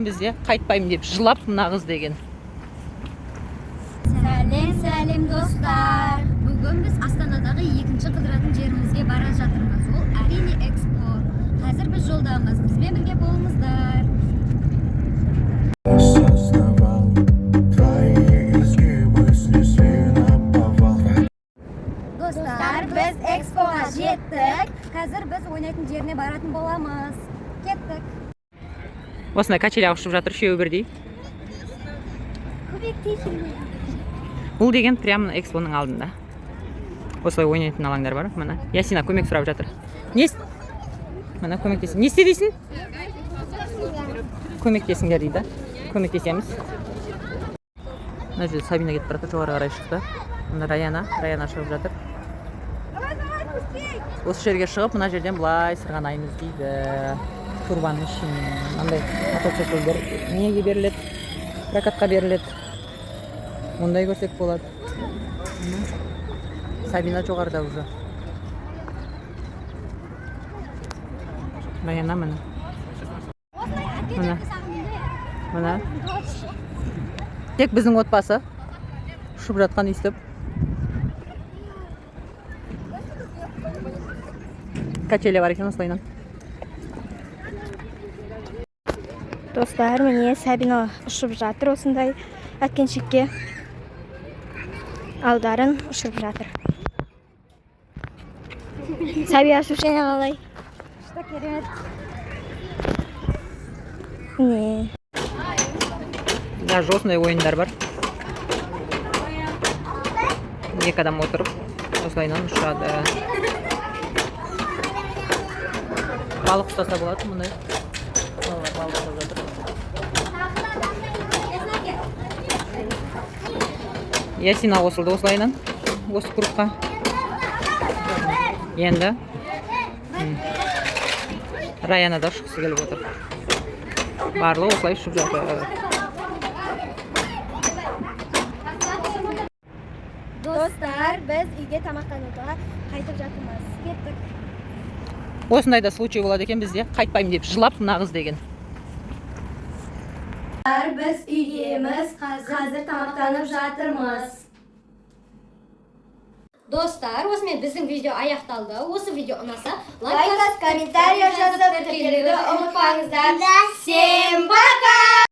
Bizde qaytpayım deyip жылап mına kız деген. Сәлем достар. Бүгін біз Астанадағы екінші қыдыратын жерімізге бара жатырмыз. Ол әрине экспо. Қазір біз жолдамыз. Бізбен бірге болыңыздар. Достар, біз экспоға жеттік. Қазір біз ойнайтын жеріне баратын боламыз. Кеттік. Осындай качеля ұшып жатыр, үшеуі бірдей. Көмектесіңдер. Бұл деген прямо экспоның алдында. Осылай ойнайтын алаңдар бар. Мына Ясина көмек сұрап жатыр. Мына көмектесің. Не істейсің? Көмектесіңдер дейді. Көмектесеміз. Мына жерде Сабина кетіп барады, жоғары қарай шықты. Мына Раяна шығып жатыр. Осы жерге шығып, мына жерден былай сырғанаймыз дейді. Турбаның ішіне. Мынандай мотоциклдер неге беріледі? Прокатқа беріледі. Ондай көрсек болады. Сабина жоғарыда уже. Раяна міне. Міне. Тек біздің отбасы ұшып жатқан естіп. Качеля бар екен осылайынан. Достар, міне Сабина ұшып жатыр осындай әткеншекке. Алдарын ұшып жатыр. Саби ощущение қалай? Что керемет. Не. Даже осындай ойындар бар. Екі адам отырып, осылайынан ұшады. Балық ұстаса болады мұндай. Балық ұстап жатыр. Ясина қосылды осылайынан. Осы группқа. Енді Раяна да ұшқысы келіп отыр. Барлығы осылай ұшып жатыр. Достар, біз үйге тамақтануға қайтып жатырмыз. Кеттік. Осындай да случай болады екен бізде. Қайтпаймын деп жылап мына қыз деген. Біз үйдеміз, қазір тамақтанып жатырмыз. Достар, осымен біздің видео аяқталды. Осы видео ұнаса, Лайк, комментарий жазып, тіркелуді ұмытпаңыздар. Всем пока!